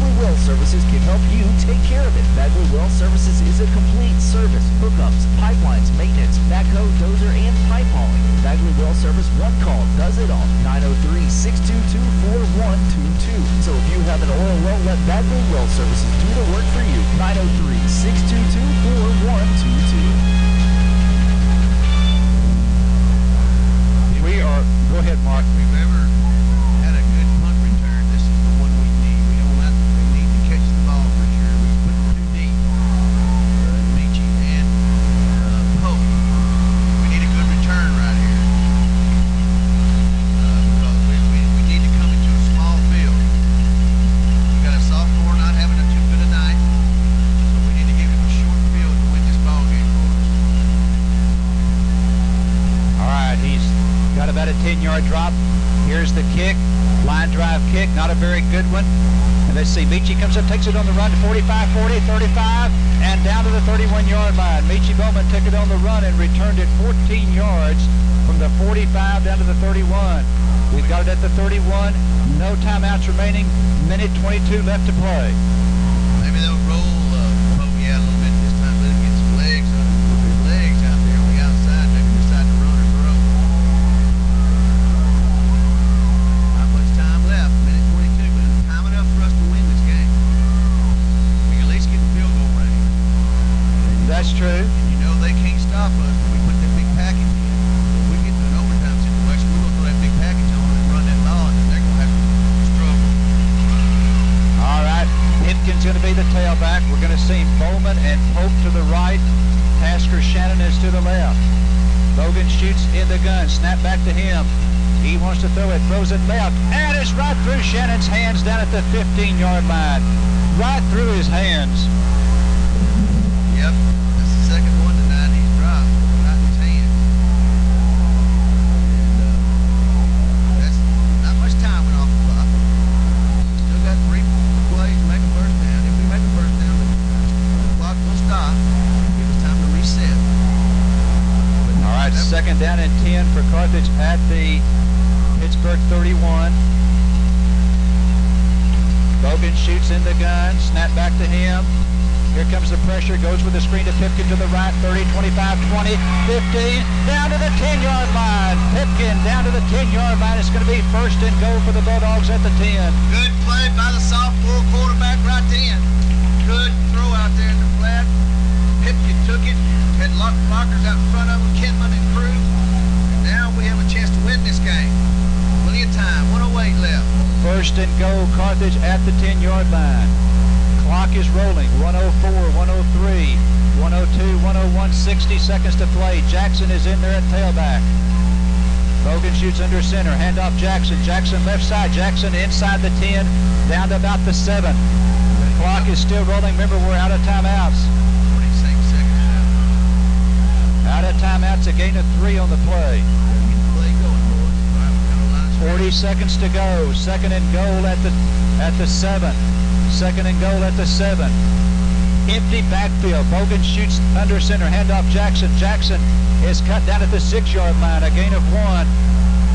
Bagley Well Services can help you take care of it. Bagley Well Services is a complete service. Hookups, pipelines, maintenance, backhoe, dozer, and pipe hauling. Bagley Well Service, one call does it all. 903-622-4122. So if you have an oil well, let Bagley Well Services do the work for you. 903-622-4122. Go ahead, Mark. If we've ever had a good punt return, this is the one we need. We don't have to, we need to catch the ball for sure. We put it too deep. Michi and Pope. We need a good return right here. Because we need to come into a small field. We got a sophomore not having a too good a night, so we need to give him a short field to win this ball game for us. All right, he's got about a 10-yard drop. Here's the kick. Line drive kick, not a very good one. And let's see, Michi comes up, takes it on the run to 45, 40, 35, and down to the 31-yard line. Michi Bowman took it on the run and returned it 14 yards from the 45 down to the 31. We've got it at the 31. No timeouts remaining. Minute 22 left to play. Maybe they'll roll Bogey out a little bit this time. Let him get some legs out there on the outside. Maybe decide to run or throw. Not much time left. Minute 22, but it's time enough for us to win this game. We can at least get the field goal range. That's true. And you know they can't stop us when we put that big package in. If we get to an overtime situation, we're going to throw that big package on and run that ball, and then they're going to have to struggle. All right, Pipkin's going to be the tailback. We're going to see Bowman and Pope to the right. Tasker Shannon is to the left. Logan shoots in the gun. Snap back to him. He wants to throw it. Throws it left. And it's right through Shannon's hands down at the 15-yard line. Right through his hands. Yep, that's the second one tonight he's dropped. Right in his hands. And that's not much time went off the clock. We still got 3 plays to make a first down. If we make a first down, the clock will stop. Give us time to reset. All right, second down and 10 for Carthage at the Pittsburg 31. Bogan shoots in the gun. Snap back to him. Here comes the pressure. Goes with the screen to Pipkin to the right. 30, 25, 20, 15. Down to the 10-yard line. Pipkin down to the 10-yard line. It's going to be first and goal for the Bulldogs at the 10. Good play by the sophomore quarterback right then. Good throw out there in the flat. Pipkin took it. Had blockers out in front of him, Kinman and crew. And now we have a chance to win this game. Plenty of time. 1:08 left. First and goal, Carthage at the 10-yard line. Clock is rolling. 104, 103, 102, 101, 60 seconds to play. Jackson is in there at tailback. Logan shoots under center. Handoff Jackson. Jackson left side. Jackson inside the 10, down to about the 7. The clock is still rolling. Remember, we're out of timeouts. 46 seconds left. Out of timeouts, a gain of 3 on the play. Get the play going, boys. All right, we're going to line 40 seconds to go. Second and goal at the 7. Second and goal at the 7. Empty backfield. Bogan shoots under center. Handoff Jackson. Jackson is cut down at the 6-yard line. A gain of 1.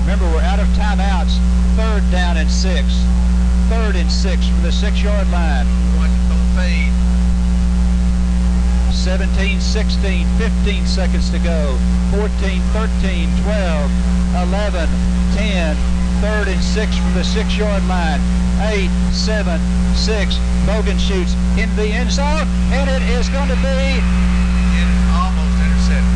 Remember, we're out of timeouts. Third down and 6. Third and 6 from the 6-yard line. Going to throw a fade. 17, 16, 15 seconds to go. 14, 13, 12, 11, 10. Third and 6 from the 6-yard line. 8, 7, 6. Bogan shoots into the end zone, and it is going to be almost intercepted.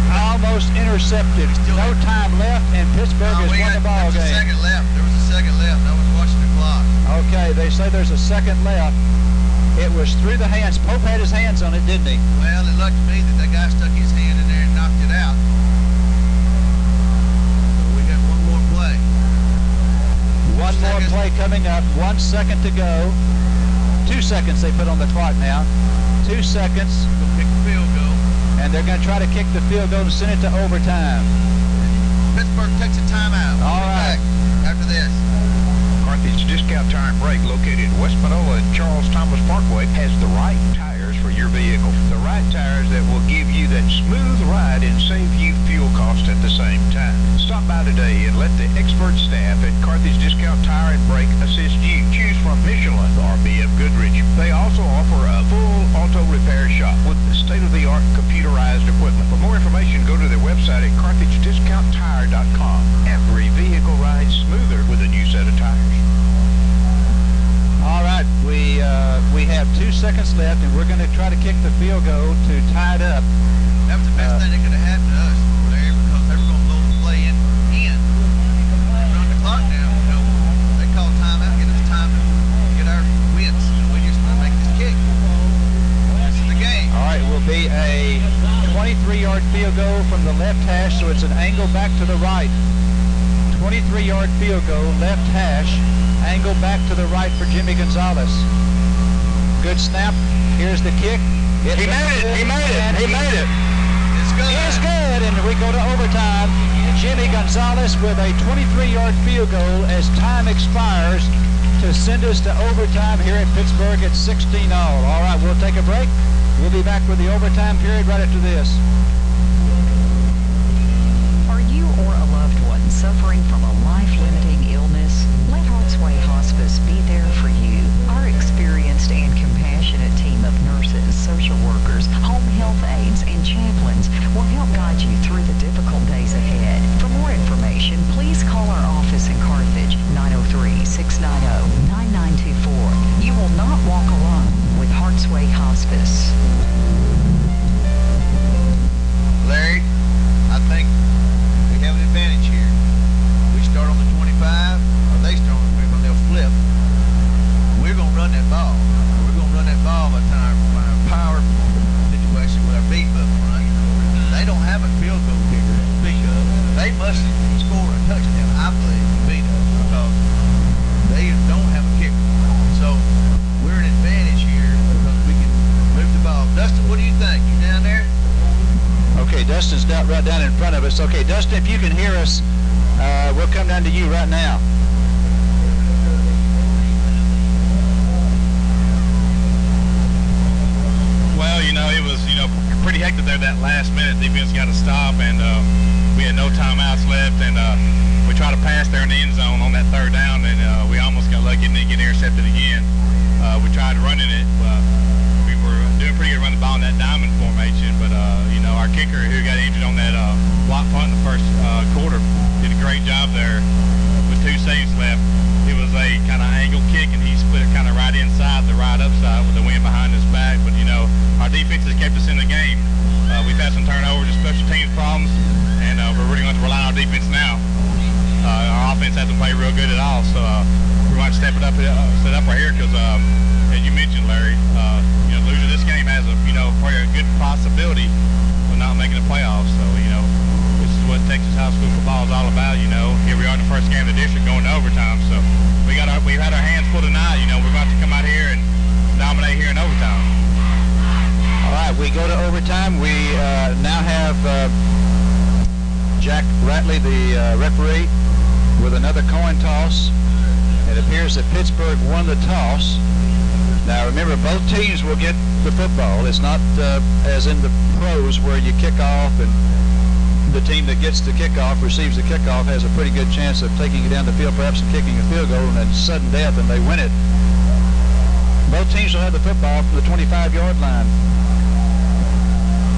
Almost intercepted. No time left, and Pittsburgh has won the ball game. There was a second left. There was a second left. I was watching the clock. Okay, they say there's a second left. It was through the hands. Pope had his hands on it, didn't he? Well, it looked to me that guy stuck his hand in there and knocked it out. So we got one more play. One more play coming up. 1 second to go. 2 seconds they put on the clock now. 2 seconds. Go kick the field goal. And they're going to try to kick the field goal and send it to overtime. Pittsburgh takes a timeout. All right. After this. Carthage Discount Tire and Brake, located in West Manola and Charles Thomas Parkway, has the right tires for your vehicle. The right tires that will give you that smooth ride and save you fuel costs at the same time. Stop by today and let the expert staff at Carthage Discount Tire and Brake assist you. Choose from of Michelin or BF Goodrich. They also offer a full auto repair shop with state-of-the-art computerized equipment. For more information, go to their website at carthagediscounttire.com. Every vehicle rides smoother with a new set of tires. All right, we have 2 seconds left, and we're going to try to kick the field goal to tie it up. That was the best thing that could have happened to us, Larry, because they were going to blow the play in. Run the clock down. You know, they call timeout, get us time to get our wins. So we just want to make this kick. This is the game. All right, it will be a 23-yard field goal from the left hash, so it's an angle back to the right. 23-yard field goal, left hash, angle back to the right for Jimmy Gonzalez. Good snap. Here's the kick. He made it. He made it. He made it. It's good. It's good, and we go to overtime. Jimmy Gonzalez with a 23-yard field goal as time expires to send us to overtime here at Pittsburgh at 16-all. All right, we'll take a break. We'll be back with the overtime period right after this. Are you or a loved one suffering from a life-limiting illness? Let Heart's Way Hospice be there for you. Our experienced and compassionate team of nurses, social workers, home health aides, and chaplains will help guide you through the difficult days ahead. For more information, please call our office in Carthage, 903-690-9924. You will not walk alone with Heart's Way Hospice. Larry, I think we have an advantage here. We start on the 25, or they start on the 25, they'll flip. We're going to run that ball. We're going to run that ball by the time our power situation with our beat up run. They don't have a field goal kicker to speak of. They must score a touchdown, I believe, to beat us, because they don't have a kicker. So we're an advantage here because we can move the ball. Dustin, what do you think? You down there? Okay, Dustin's right down in front of us. Okay, Dustin, if you can hear us, we'll come down to you right now. Well, it was, pretty hectic there that last minute. Defense got to stop, and we had no timeouts left, and we tried to pass there in the end zone on that third down, and we almost got lucky and didn't get intercepted again. We tried running it. We were doing pretty good running the ball in that diamond formation, but, our kicker who got injured on that block punt in the first quarter did a great job there with 2 saves left. It was a kind of angle kick, and he split it kind of right inside the right upside with the wind behind his back. But, our defense has kept us in the game. We've had some turnovers and special teams problems, and we're really going to rely on our defense now. Our offense hasn't played real good at all, so we're going to set up right here because, as you mentioned, Larry, losing this game has probably a good possibility of not making the playoffs. So, this is what Texas high school football is all about. Here we are in the first game of the district going to overtime. So we've had our hands full tonight. We're going to come out here and dominate here in overtime. All right, we go to overtime. We now have Jack Ratley, the referee, with another coin toss. It appears that Pittsburgh won the toss. Now, remember, both teams will get the football. It's not as in the pros where you kick off and the team that gets the kickoff, receives the kickoff, has a pretty good chance of taking it down the field, perhaps and kicking a field goal, and then sudden death, and they win it. Both teams will have the football from the 25-yard line.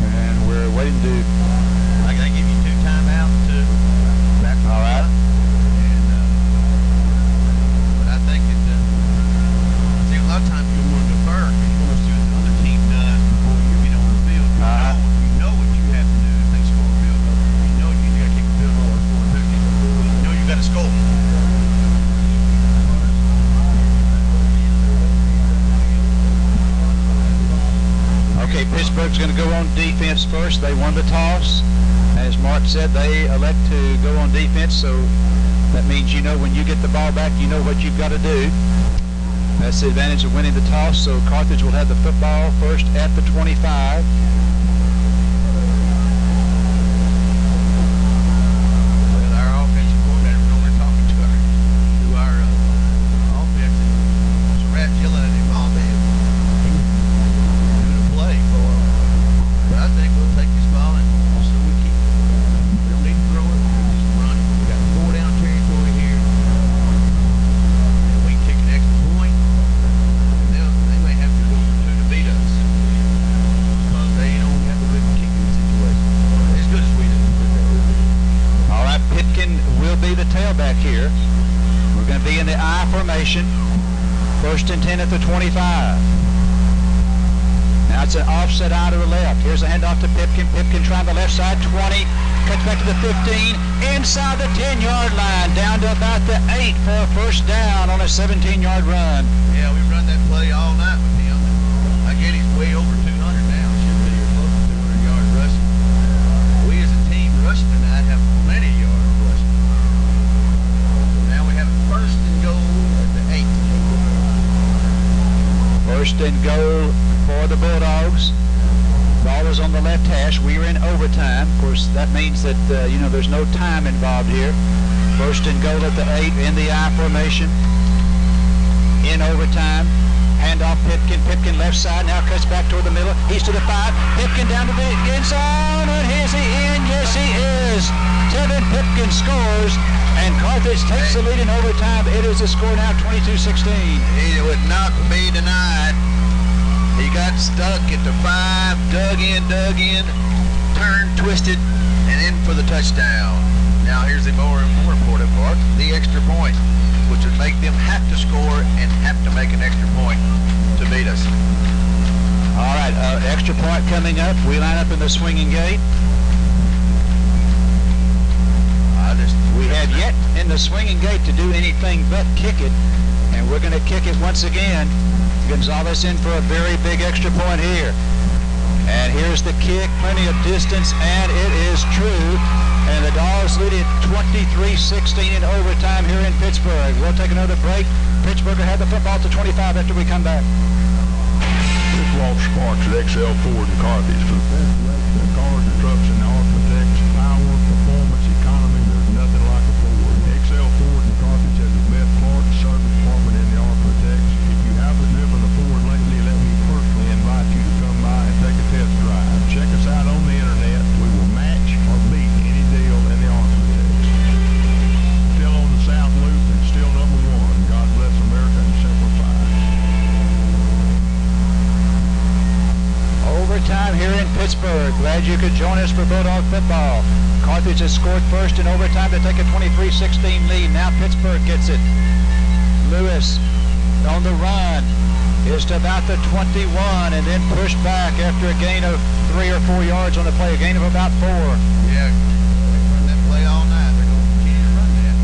And we're waiting to... I can give you 2 timeouts to back. All right. And, but I think that a lot of times you want to defer because you want to see what the other team does before you get on the field. You know what you have to do if they score a field goal. You know you got to kick a field goal or score a touchdown. You know you got to score. Okay, Pittsburgh's going to go on defense first. They won the toss. As Mark said, they elect to go on defense, so that means when you get the ball back, you know what you've got to do. That's the advantage of winning the toss, so Carthage will have the football first at the 25. Well, our offensive coordinator, we're talking to our offense, and Surratt yelling at him all day. Doing a play for him. But I think we'll take this ball and so we keep it. We don't need to throw it, we'll just run it. We got 4 down territory here. And we can kick an extra point. in the I formation. 1st and 10 at the 25. Now it's an offset out to the left. Here's a handoff to Pipkin. Pipkin trying the left side, 20. Cuts back to the 15. Inside the 10-yard line. Down to about the 8 for a first down on a 17-yard run. Yeah, we run that play all night with him. I get he's way over 200 now. Should be close to 200 yards rushing. We as a team rushing tonight have plenty of yards rushing. Now we have a 1st and goal at the 8. 1st and goal for the Bulldogs. Ball is on the left hash. We are in overtime. Of course, that means that, there's no time involved here. 1st and goal at the 8 in the I formation. In overtime. Handoff Pipkin. Pipkin left side. Now cuts back toward the middle. He's to the 5. Pipkin down to the end zone. And is he in? Yes, he is. Tevin Pipkin scores. And Carthage takes the lead in overtime. It is a score now 22-16. It would not be denied. He got stuck at the 5, dug in, turned, twisted, and in for the touchdown. Now here's the more important part, the extra point, which would make them have to score and have to make an extra point to beat us. All right, extra point coming up. We line up in the swinging gate. We have yet in the swinging gate to do anything but kick it, and we're going to kick it once again. Gonzalez in for a very big extra point here. And here's the kick, plenty of distance, and it is true. And the Dogs lead it 23-16 in overtime here in Pittsburg. We'll take another break. Pittsburgh will have the football to 25 after we come back. This Walter Sparks at XL Ford in Carthage for the best selection of cars and trucks in the architects, power, performance, economy. There's nothing like a Ford. XL Ford in Carthage has the best parts service department in the architects. If you haven't driven a Ford lately, let me personally invite you to come by and take a test drive. Check us out on the internet. We will match or beat any deal in the architects. Still on the South Loop and still number 1. God bless America and simplify. Overtime here in Pittsburgh. Glad you could join us for Bulldog football. Carthage has scored first in overtime to take a 23-16 lead. Now Pittsburgh gets it. Lewis on the run is to about the 21 and then pushed back after a gain of 3 or 4 yards on the play, a gain of about 4. Yeah, they run that play all night. They're going to continue to run that.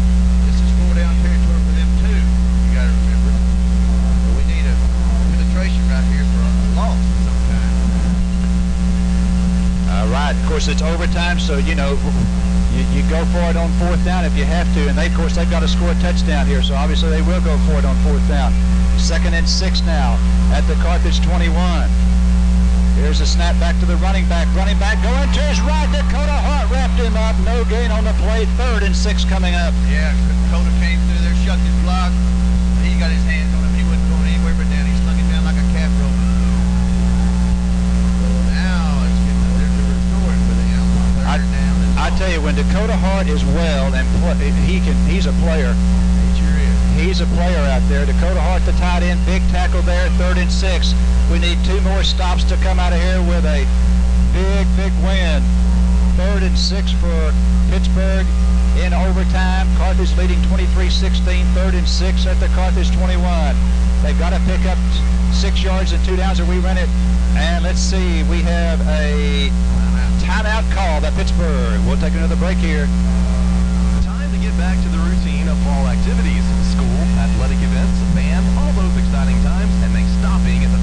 This is 4 down territory for them too. You got to remember. But we need a penetration right here for a loss of some kind. All right. Of course, it's overtime, so you go for it on 4th down if you have to, and of course they've got to score a touchdown here, so obviously they will go for it on 4th down. 2nd and 6 now at the Carthage 21. Here's a snap back to the running back. Running back going to his right. Dakota Hart wrapped him up. No gain on the play. 3rd and 6 coming up. Yeah, Dakota came through there, shucked his block. He got his hands on him. He wasn't going anywhere but down. He slung him down like a calf rope. So now it's getting a different story for them. 3rd down. I tell you, when Dakota Hart is well and he's a player. He sure is. He's a player out there. Dakota Hart, the tight end, big tackle there, 3rd and 6. We need 2 more stops to come out of here with a big win. 3rd and 6 for Pittsburgh in overtime. Carthage leading 23-16, 3rd and 6 at the Carthage 21. They've got to pick up 6 yards and 2 downs, or we run it. And let's see, we have a timeout call by Pittsburgh. We'll take another break here. Time to get back to the routine of fall activities, school, athletic events, band, all those exciting times, and make stopping at the